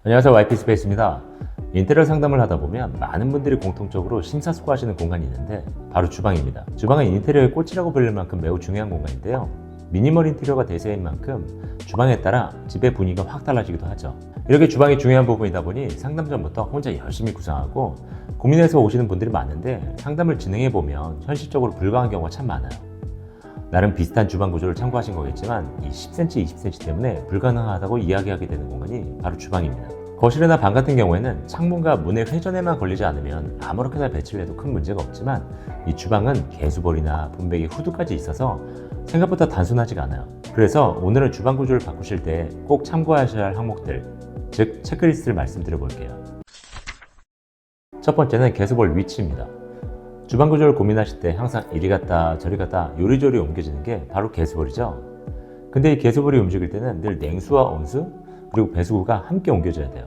안녕하세요, YP스페이스입니다. 인테리어 상담을 하다 보면 많은 분들이 공통적으로 심사숙고하시는 공간이 있는데 바로 주방입니다. 주방은 인테리어의 꽃이라고 불릴 만큼 매우 중요한 공간인데요. 미니멀 인테리어가 대세인 만큼 주방에 따라 집의 분위기가 확 달라지기도 하죠. 이렇게 주방이 중요한 부분이다 보니 상담 전부터 혼자 열심히 구상하고 고민해서 오시는 분들이 많은데 상담을 진행해보면 현실적으로 불가한 경우가 참 많아요. 나름 비슷한 주방 구조를 참고하신 거겠지만 이 10cm, 20cm 때문에 불가능하다고 이야기하게 되는 공간이 바로 주방입니다. 거실이나 방 같은 경우에는 창문과 문의 회전에만 걸리지 않으면 아무렇게나 배치를 해도 큰 문제가 없지만 이 주방은 개수볼이나 분배기 후드까지 있어서 생각보다 단순하지가 않아요. 그래서 오늘은 주방 구조를 바꾸실 때 꼭 참고하셔야 할 항목들, 즉 체크리스트를 말씀드려 볼게요. 첫 번째는 개수볼 위치입니다. 주방 구조를 고민하실 때 항상 이리 갔다 저리 갔다 요리조리 옮겨지는 게 바로 개수볼이죠. 근데 이 개수볼이 움직일 때는 늘 냉수와 온수 그리고 배수구가 함께 옮겨져야 돼요.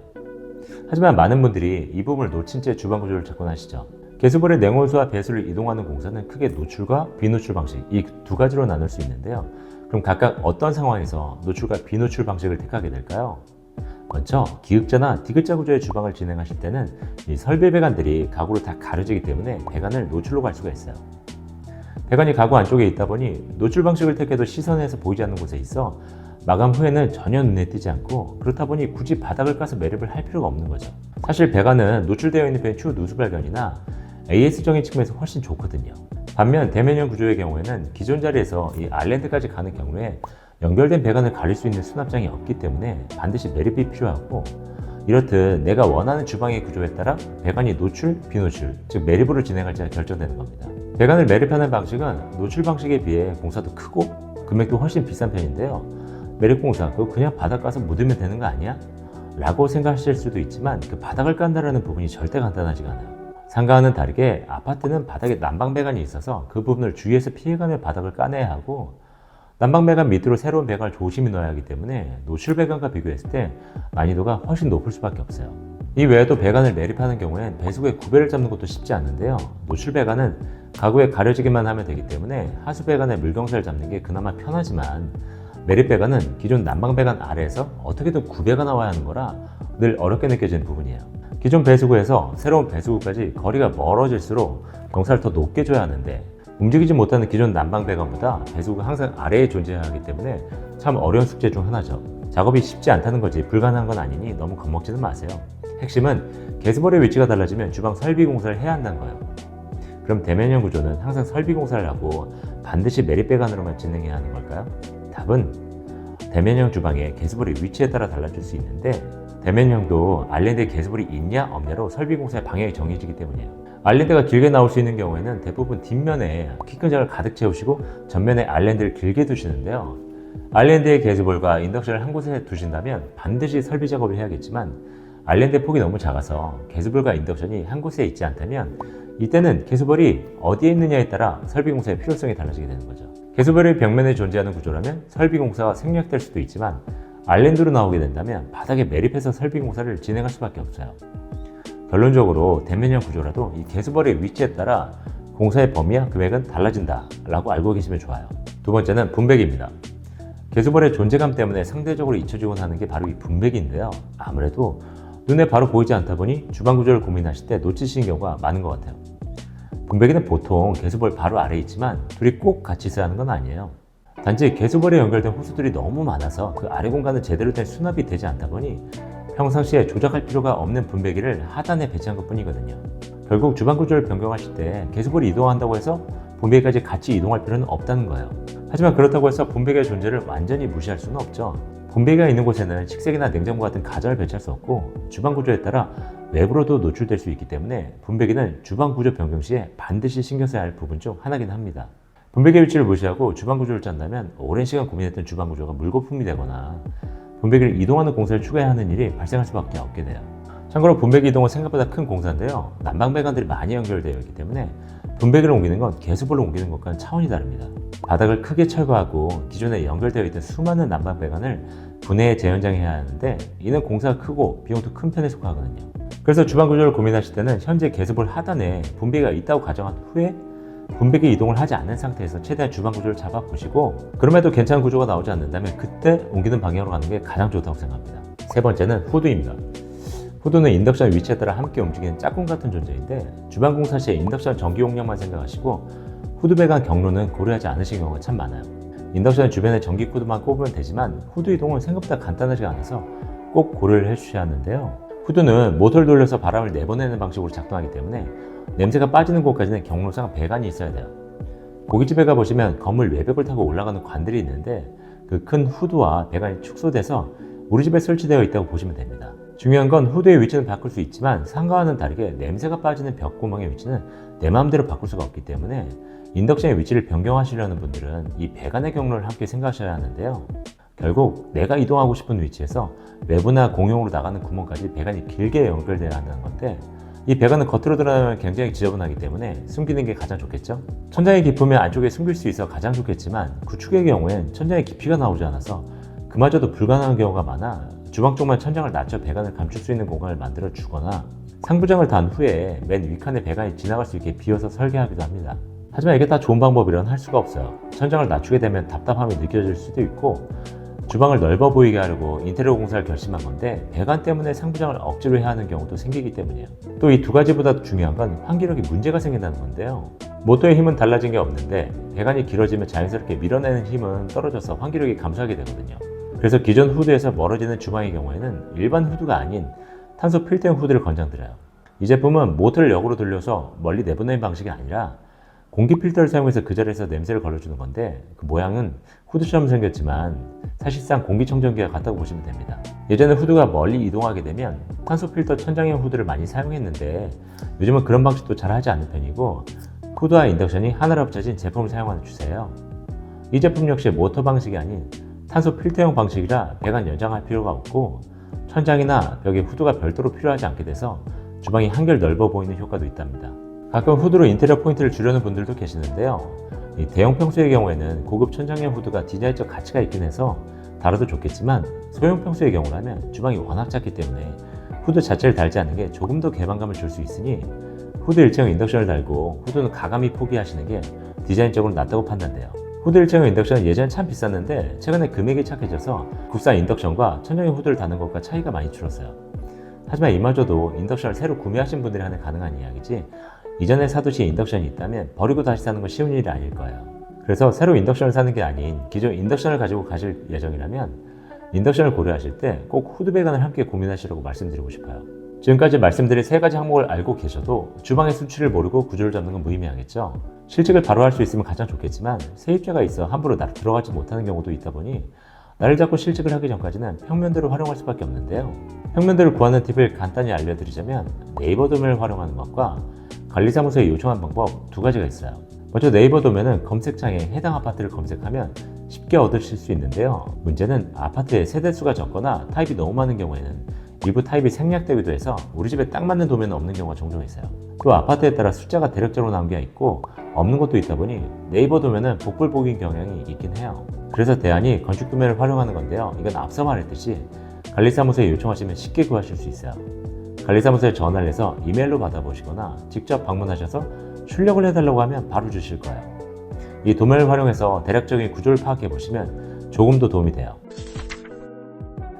하지만 많은 분들이 이 부분을 놓친 채 주방 구조를 접근하시죠. 개수볼의 냉온수와 배수를 이동하는 공사는 크게 노출과 비노출 방식 이 두 가지로 나눌 수 있는데요. 그럼 각각 어떤 상황에서 노출과 비노출 방식을 택하게 될까요? 먼저 기역자나 D자 구조의 주방을 진행하실 때는 이 설비 배관들이 가구로 다 가려지기 때문에 배관을 노출로 갈 수가 있어요. 배관이 가구 안쪽에 있다 보니 노출 방식을 택해도 시선에서 보이지 않는 곳에 있어 마감 후에는 전혀 눈에 띄지 않고 그렇다 보니 굳이 바닥을 까서 매립을 할 필요가 없는 거죠. 사실 배관은 노출되어 있는 펜 추후 누수 발견이나 AS적인 측면에서 훨씬 좋거든요. 반면 대면형 구조의 경우에는 기존 자리에서 이 아일랜드까지 가는 경우에 연결된 배관을 가릴 수 있는 수납장이 없기 때문에 반드시 매립이 필요하고, 이렇듯 내가 원하는 주방의 구조에 따라 배관이 노출, 비노출, 즉 매립으로 진행할지가 결정되는 겁니다. 배관을 매립하는 방식은 노출 방식에 비해 공사도 크고 금액도 훨씬 비싼 편인데요. 매립 공사 그거 그냥 바닥 까서 묻으면 되는 거 아니야? 라고 생각하실 수도 있지만 그 바닥을 깐다라는 부분이 절대 간단하지가 않아요. 상가와는 다르게 아파트는 바닥에 난방 배관이 있어서 그 부분을 주위에서 피해가며 바닥을 까내야 하고, 난방 배관 밑으로 새로운 배관을 조심히 넣어야 하기 때문에 노출 배관과 비교했을 때 난이도가 훨씬 높을 수밖에 없어요. 이 외에도 배관을 매립하는 경우엔 배수구의 구배를 잡는 것도 쉽지 않는데요. 노출 배관은 가구에 가려지기만 하면 되기 때문에 하수 배관의 물경사를 잡는 게 그나마 편하지만, 매립 배관은 기존 난방 배관 아래에서 어떻게든 구배가 나와야 하는 거라 늘 어렵게 느껴지는 부분이에요. 기존 배수구에서 새로운 배수구까지 거리가 멀어질수록 경사를 더 높게 줘야 하는데, 움직이지 못하는 기존 난방 배관보다 배수구가 항상 아래에 존재하기 때문에 참 어려운 숙제 중 하나죠. 작업이 쉽지 않다는 거지 불가능한 건 아니니 너무 겁먹지는 마세요. 핵심은 개수볼의 위치가 달라지면 주방 설비 공사를 해야 한다는 거예요. 그럼 대면형 구조는 항상 설비 공사를 하고 반드시 매립 배관으로만 진행해야 하는 걸까요? 답은 대면형 주방의 개수볼의 위치에 따라 달라질 수 있는데, 대면형도 아일랜드에 개수볼이 있냐 없냐로 설비 공사의 방향이 정해지기 때문이에요. 아일랜드가 길게 나올 수 있는 경우에는 대부분 뒷면에 키큰 장을 가득 채우시고 전면에 아일랜드를 길게 두시는데요. 아일랜드의 개수볼과 인덕션을 한 곳에 두신다면 반드시 설비 작업을 해야겠지만, 아일랜드의 폭이 너무 작아서 개수볼과 인덕션이 한 곳에 있지 않다면 이때는 개수볼이 어디에 있느냐에 따라 설비 공사의 필요성이 달라지게 되는 거죠. 개수볼이 벽면에 존재하는 구조라면 설비 공사가 생략될 수도 있지만, 아일랜드로 나오게 된다면 바닥에 매립해서 설비 공사를 진행할 수밖에 없어요. 결론적으로 대면형 구조라도 이 개수볼의 위치에 따라 공사의 범위와 금액은 달라진다 라고 알고 계시면 좋아요. 두 번째는 분배기입니다. 개수볼의 존재감 때문에 상대적으로 잊혀지곤 하는 게 바로 이 분배기인데요. 아무래도 눈에 바로 보이지 않다 보니 주방 구조를 고민하실 때 놓치시는 경우가 많은 것 같아요. 분배기는 보통 개수볼 바로 아래에 있지만 둘이 꼭 같이 있어야 하는 건 아니에요. 단지 개수볼에 연결된 호수들이 너무 많아서 그 아래 공간은 제대로 된 수납이 되지 않다 보니 평상시에 조작할 필요가 없는 분배기를 하단에 배치한 것 뿐이거든요. 결국 주방 구조를 변경하실 때 개수볼이 이동한다고 해서 분배기까지 같이 이동할 필요는 없다는 거예요. 하지만 그렇다고 해서 분배기의 존재를 완전히 무시할 수는 없죠. 분배기가 있는 곳에는 식세기나 냉장고 같은 가전을 배치할 수 없고, 주방 구조에 따라 외부로도 노출될 수 있기 때문에 분배기는 주방 구조 변경 시에 반드시 신경 써야 할 부분 중 하나긴 합니다. 분배기 위치를 무시하고 주방 구조를 짠다면 오랜 시간 고민했던 주방 구조가 물거품이 되거나 분배기를 이동하는 공사를 추가해야 하는 일이 발생할 수밖에 없게 돼요. 참고로 분배기 이동은 생각보다 큰 공사인데요. 난방 배관들이 많이 연결되어 있기 때문에 분배기를 옮기는 건 개수볼로 옮기는 것과는 차원이 다릅니다. 바닥을 크게 철거하고 기존에 연결되어 있던 수많은 난방 배관을 분해해 재현장해야 하는데, 이는 공사가 크고 비용도 큰 편에 속하거든요. 그래서 주방 구조를 고민하실 때는 현재 개수볼 하단에 분배기가 있다고 가정한 후에 분배기 이동을 하지 않는 상태에서 최대한 주방 구조를 잡아보시고, 그럼에도 괜찮은 구조가 나오지 않는다면 그때 옮기는 방향으로 가는 게 가장 좋다고 생각합니다. 세 번째는 후드입니다. 후드는 인덕션 위치에 따라 함께 움직이는 짝꿍 같은 존재인데 주방 공사 시에 인덕션 전기 용량만 생각하시고 후드 배관 경로는 고려하지 않으신 경우가 참 많아요. 인덕션 주변에 전기 코드만 꼽으면 되지만 후드 이동은 생각보다 간단하지 않아서 꼭 고려를 해주셔야 하는데요. 후드는 모터를 돌려서 바람을 내보내는 방식으로 작동하기 때문에 냄새가 빠지는 곳까지는 경로상 배관이 있어야 돼요. 고깃집에 가보시면 건물 외벽을 타고 올라가는 관들이 있는데 그 큰 후드와 배관이 축소돼서 우리 집에 설치되어 있다고 보시면 됩니다. 중요한 건 후드의 위치는 바꿀 수 있지만 상가와는 다르게 냄새가 빠지는 벽구멍의 위치는 내 마음대로 바꿀 수가 없기 때문에 인덕션의 위치를 변경하시려는 분들은 이 배관의 경로를 함께 생각하셔야 하는데요. 결국 내가 이동하고 싶은 위치에서 외부나 공용으로 나가는 구멍까지 배관이 길게 연결되어야 한다는 건데 이 배관은 겉으로 드러나면 굉장히 지저분하기 때문에 숨기는 게 가장 좋겠죠. 천장이 깊으면 안쪽에 숨길 수 있어 가장 좋겠지만 구축의 경우엔 천장에 깊이가 나오지 않아서 그마저도 불가능한 경우가 많아 주방 쪽만 천장을 낮춰 배관을 감출 수 있는 공간을 만들어 주거나 상부장을 단 후에 맨 윗칸에 배관이 지나갈 수 있게 비워서 설계하기도 합니다. 하지만 이게 다 좋은 방법이라는 할 수가 없어요. 천장을 낮추게 되면 답답함이 느껴질 수도 있고 주방을 넓어 보이게 하려고 인테리어 공사를 결심한 건데 배관 때문에 상부장을 억지로 해야 하는 경우도 생기기 때문이에요. 또 이 두 가지보다 중요한 건 환기력에 문제가 생긴다는 건데요. 모터의 힘은 달라진 게 없는데 배관이 길어지면 자연스럽게 밀어내는 힘은 떨어져서 환기력이 감소하게 되거든요. 그래서 기존 후드에서 멀어지는 주방의 경우에는 일반 후드가 아닌 탄소 필터형 후드를 권장드려요. 이 제품은 모터를 역으로 돌려서 멀리 내보내는 방식이 아니라 공기 필터를 사용해서 그 자리에서 냄새를 걸러주는 건데 그 모양은 후드처럼 생겼지만 사실상 공기청정기와 같다고 보시면 됩니다. 예전에 후드가 멀리 이동하게 되면 탄소 필터 천장형 후드를 많이 사용했는데 요즘은 그런 방식도 잘 하지 않는 편이고 후드와 인덕션이 하나로 합쳐진 제품을 사용하는 추세예요. 이 제품 역시 모터 방식이 아닌 탄소 필터형 방식이라 배관 연장할 필요가 없고 천장이나 벽에 후드가 별도로 필요하지 않게 돼서 주방이 한결 넓어 보이는 효과도 있답니다. 가끔 후드로 인테리어 포인트를 주려는 분들도 계시는데요. 이 대형 평수의 경우에는 고급 천장형 후드가 디자인적 가치가 있긴 해서 달아도 좋겠지만 소형 평수의 경우라면 주방이 워낙 작기 때문에 후드 자체를 달지 않는 게 조금 더 개방감을 줄 수 있으니 후드 일체형 인덕션을 달고 후드는 가감히 포기하시는 게 디자인적으로 낫다고 판단돼요. 후드 일체형 인덕션은 예전엔 참 비쌌는데 최근에 금액이 착해져서 국산 인덕션과 천장형 후드를 다는 것과 차이가 많이 줄었어요. 하지만 이마저도 인덕션을 새로 구매하신 분들이 하는 가능한 이야기지 이전에 사두신 인덕션이 있다면 버리고 다시 사는 건 쉬운 일이 아닐 거예요. 그래서 새로 인덕션을 사는 게 아닌 기존 인덕션을 가지고 가실 예정이라면 인덕션을 고려하실 때 꼭 후드 배관을 함께 고민하시라고 말씀드리고 싶어요. 지금까지 말씀드린 세 가지 항목을 알고 계셔도 주방의 수치를 모르고 구조를 잡는 건 무의미하겠죠. 실직을 바로 할 수 있으면 가장 좋겠지만 세입자가 있어 함부로 나를 들어가지 못하는 경우도 있다 보니 나를 잡고 실직을 하기 전까지는 평면도를 활용할 수밖에 없는데요. 평면도를 구하는 팁을 간단히 알려드리자면 네이버 도면을 활용하는 것과 관리사무소에 요청한 방법 두 가지가 있어요. 먼저 네이버 도면은 검색창에 해당 아파트를 검색하면 쉽게 얻으실 수 있는데요. 문제는 아파트의 세대수가 적거나 타입이 너무 많은 경우에는 일부 타입이 생략되기도 해서 우리 집에 딱 맞는 도면은 없는 경우가 종종 있어요. 또 아파트에 따라 숫자가 대략적으로 나온 게 있고 없는 것도 있다 보니 네이버 도면은 복불복인 경향이 있긴 해요. 그래서 대안이 건축 도면을 활용하는 건데요. 이건 앞서 말했듯이 관리사무소에 요청하시면 쉽게 구하실 수 있어요. 관리사무소에 전화를 해서 이메일로 받아보시거나 직접 방문하셔서 출력을 해달라고 하면 바로 주실 거예요. 이 도면을 활용해서 대략적인 구조를 파악해 보시면 조금 더 도움이 돼요.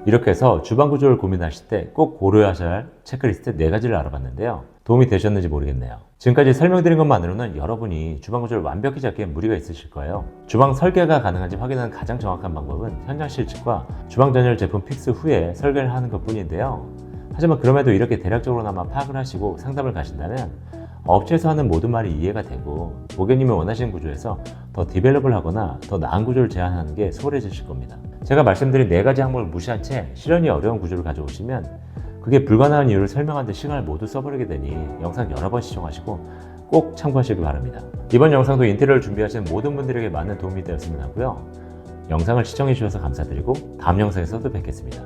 이렇게 해서 주방 구조를 고민하실 때 꼭 고려하셔야 할 체크리스트 4가지를 알아봤는데요. 도움이 되셨는지 모르겠네요. 지금까지 설명드린 것만으로는 여러분이 주방 구조를 완벽히 잡기엔 무리가 있으실 거예요. 주방 설계가 가능한지 확인하는 가장 정확한 방법은 현장 실측과 주방 전열 제품 픽스 후에 설계를 하는 것 뿐인데요. 하지만 그럼에도 이렇게 대략적으로나마 파악을 하시고 상담을 가신다면 업체에서 하는 모든 말이 이해가 되고 고객님이 원하시는 구조에서 더 디벨롭을 하거나 더 나은 구조를 제안하는 게 수월해지실 겁니다. 제가 말씀드린 4가지 항목을 무시한 채 실현이 어려운 구조를 가져오시면 그게 불가능한 이유를 설명하는 데 시간을 모두 써버리게 되니 영상 여러 번 시청하시고 꼭 참고하시기 바랍니다. 이번 영상도 인테리어를 준비하시는 모든 분들에게 많은 도움이 되었으면 하고요. 영상을 시청해 주셔서 감사드리고 다음 영상에서도 뵙겠습니다.